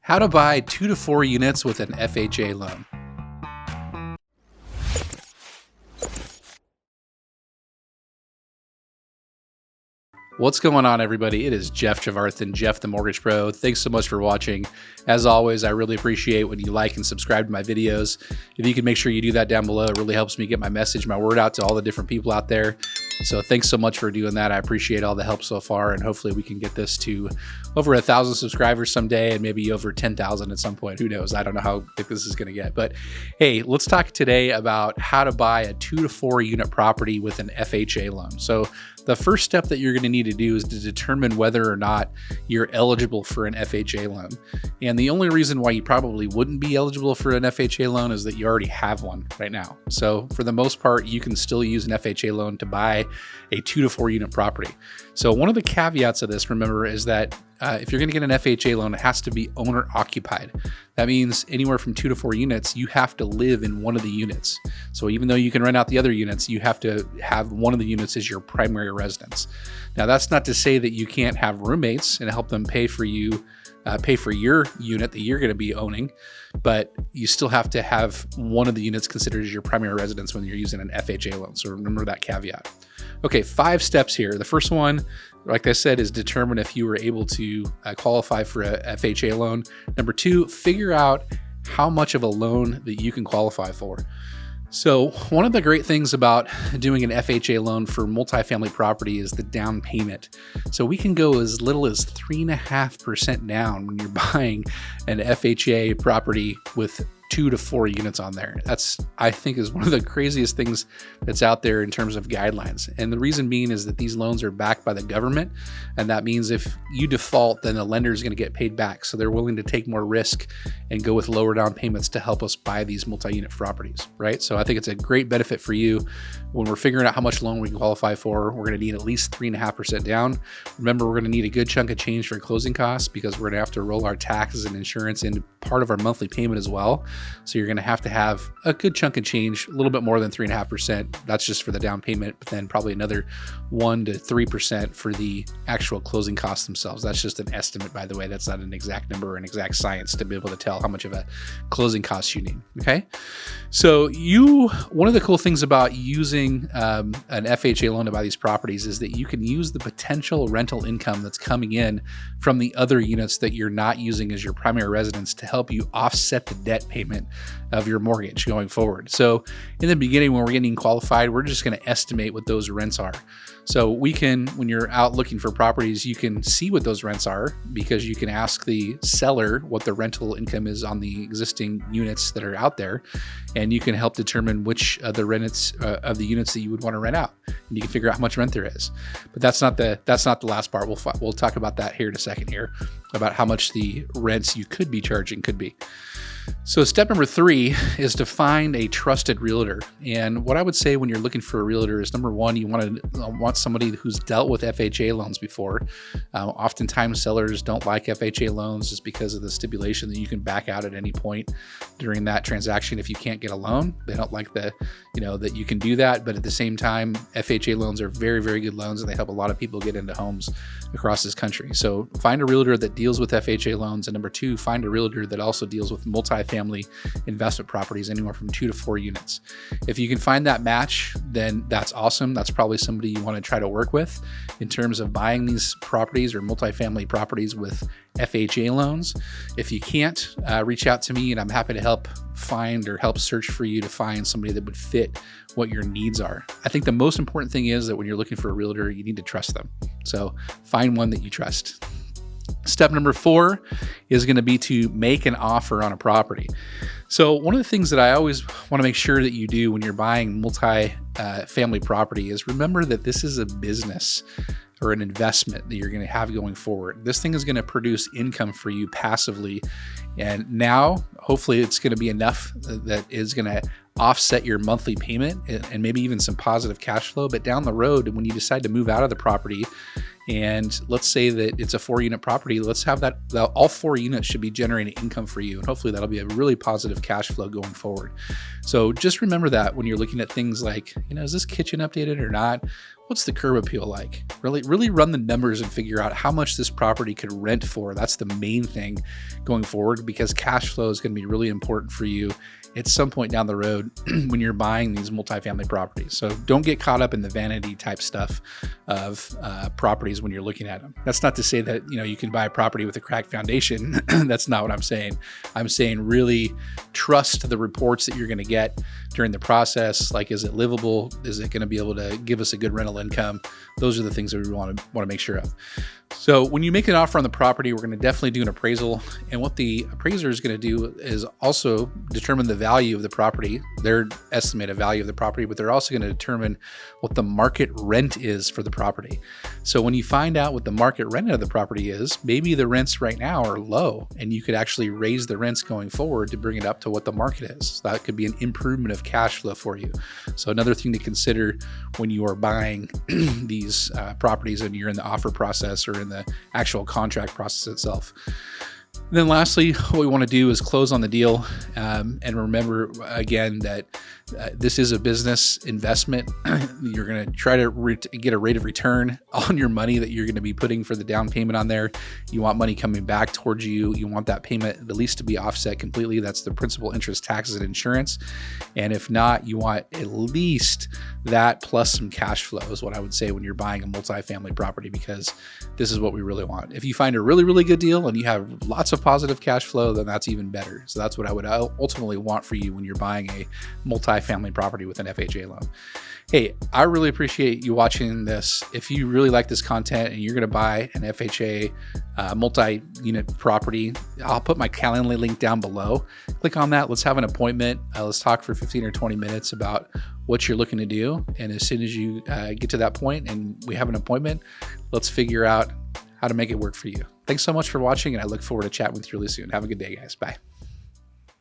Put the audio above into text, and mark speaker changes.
Speaker 1: How to buy 2 to 4 units with an FHA loan. What's going on, everybody? It is Jeff Javarthan, Jeff the Mortgage Pro. Thanks so much for watching. As always, I really appreciate when you like and subscribe to my videos. If you can make sure you do that down below, it really helps me get my message, my word out to all the different people out there. So thanks so much for doing that. I appreciate all the help so far, and hopefully we can get this to over 1,000 subscribers someday and maybe over 10,000 at some point. Who knows? I don't know how big this is going to get. But hey, let's talk today about how to buy a 2 to 4 unit property with an FHA loan. So the first step that you're going to need to do is to determine whether or not you're eligible for an FHA loan. And the only reason why you probably wouldn't be eligible for an FHA loan is that you already have one right now. So for the most part, you can still use an FHA loan to buy a 2 to 4 unit property. So one of the caveats of this, remember, is that if you're going to get an FHA loan, it has to be owner occupied. That means anywhere from 2 to 4 units, you have to live in one of the units. So even though you can rent out the other units, you have to have one of the units as your primary residence. Now, that's not to say that you can't have roommates and help them pay for you, pay for your unit that you're going to be owning, but you still have to have one of the units considered as your primary residence when you're using an FHA loan. So remember that caveat. Okay, 5 steps here. The first one, like I said, is determine if you were able to qualify for a FHA loan. Number 2, figure out how much of a loan that you can qualify for. So one of the great things about doing an FHA loan for multifamily property is the down payment. So we can go as little as 3.5% down when you're buying an FHA property with 2 to 4 units on there. That's, I think, is one of the craziest things that's out there in terms of guidelines. And the reason being is that these loans are backed by the government. And that means if you default, then the lender is going to get paid back. So they're willing to take more risk and go with lower down payments to help us buy these multi-unit properties, right? So I think it's a great benefit for you. When we're figuring out how much loan we can qualify for, we're going to need at least 3.5% down. Remember, we're going to need a good chunk of change for closing costs because we're going to have to roll our taxes and insurance into part of our monthly payment as well. So you're going to have a good chunk of change, a little bit more than 3.5%. That's just for the down payment, but then probably another 1 to 3% for the actual closing costs themselves. That's just an estimate, by the way. That's not an exact number or an exact science to be able to tell how much of a closing cost you need. Okay. So one of the cool things about using an FHA loan to buy these properties is that you can use the potential rental income that's coming in from the other units that you're not using as your primary residence to help you offset the debt payment of your mortgage going forward. So in the beginning, when we're getting qualified, we're just going to estimate what those rents are. So we can, when you're out looking for properties, you can see what those rents are because you can ask the seller what the rental income is on the existing units that are out there. And you can help determine which of the units that you would want to rent out. And you can figure out how much rent there is. But that's not the last part. We'll talk about that here in a second here, about how much the rents you could be charging could be. So step number 3 is to find a trusted realtor. And what I would say when you're looking for a realtor is, number 1, you want somebody who's dealt with FHA loans before. Oftentimes sellers don't like FHA loans just because of the stipulation that you can back out at any point during that transaction if you can't get a loan. They don't like that you can do that. But at the same time, FHA loans are very, very good loans, and they help a lot of people get into homes across this country. So find a realtor that deals with FHA loans. And number 2, find a realtor that also deals with multifamily investment properties, anywhere from 2 to 4 units. If you can find that match, then that's awesome. That's probably somebody you want to try to work with in terms of buying these properties or multifamily properties with FHA loans. If you can't, reach out to me and I'm happy to help find or help search for you to find somebody that would fit what your needs are. I think the most important thing is that when you're looking for a realtor, you need to trust them. So find one that you trust. Step number 4 is going to be to make an offer on a property. So one of the things that I always want to make sure that you do when you're buying multi-family property is remember that this is a business or an investment that you're going to have going forward. This thing is going to produce income for you passively. And now, hopefully, it's going to be enough that is going to offset your monthly payment and maybe even some positive cash flow. But down the road, when you decide to move out of the property, and let's say that it's a 4-unit property, let's have that all 4 units should be generating income for you. And hopefully that'll be a really positive cash flow going forward. So just remember that when you're looking at things like, is this kitchen updated or not? what's the curb appeal like? Really run the numbers and figure out how much this property could rent for. That's the main thing going forward, because cash flow is going to be really important for you at some point down the road when you're buying these multifamily properties. So don't get caught up in the vanity type stuff of properties when you're looking at them. That's not to say that, you know, you can buy a property with a cracked foundation. That's not what I'm saying. I'm saying really trust the reports that you're going to get during the process. Like, is it livable? Is it going to be able to give us a good rental income? Those are the things that we want to make sure of. So when you make an offer on the property, we're going to definitely do an appraisal. And what the appraiser is going to do is also determine the value of the property, their estimated value of the property, but they're also going to determine what the market rent is for the property. So when you find out what the market rent of the property is, maybe the rents right now are low and you could actually raise the rents going forward to bring it up to what the market is. So that could be an improvement of cash flow for you. So another thing to consider when you are buying these properties and you're in the offer process or in the actual contract process itself. And then lastly, what we want to do is close on the deal. And remember, again, that this is a business investment. You're going to try to get a rate of return on your money that you're going to be putting for the down payment on there. You want money coming back towards you. You want that payment at least to be offset completely. That's the principal, interest, taxes, and insurance. And if not, you want at least that plus some cash flow is what I would say when you're buying a multifamily property, because this is what we really want. If you find a really, really good deal and you have lots of positive cash flow, then that's even better. So that's what I would ultimately want for you when you're buying a multifamily property with an FHA loan. Hey, I really appreciate you watching this. If you really like this content and you're going to buy an FHA multi-unit property, I'll put my Calendly link down below. Click on that. Let's have an appointment. Let's talk for 15 or 20 minutes about what you're looking to do. And as soon as you get to that point and we have an appointment, let's figure out how to make it work for you. Thanks so much for watching, and I look forward to chatting with you really soon. Have a good day, guys. Bye.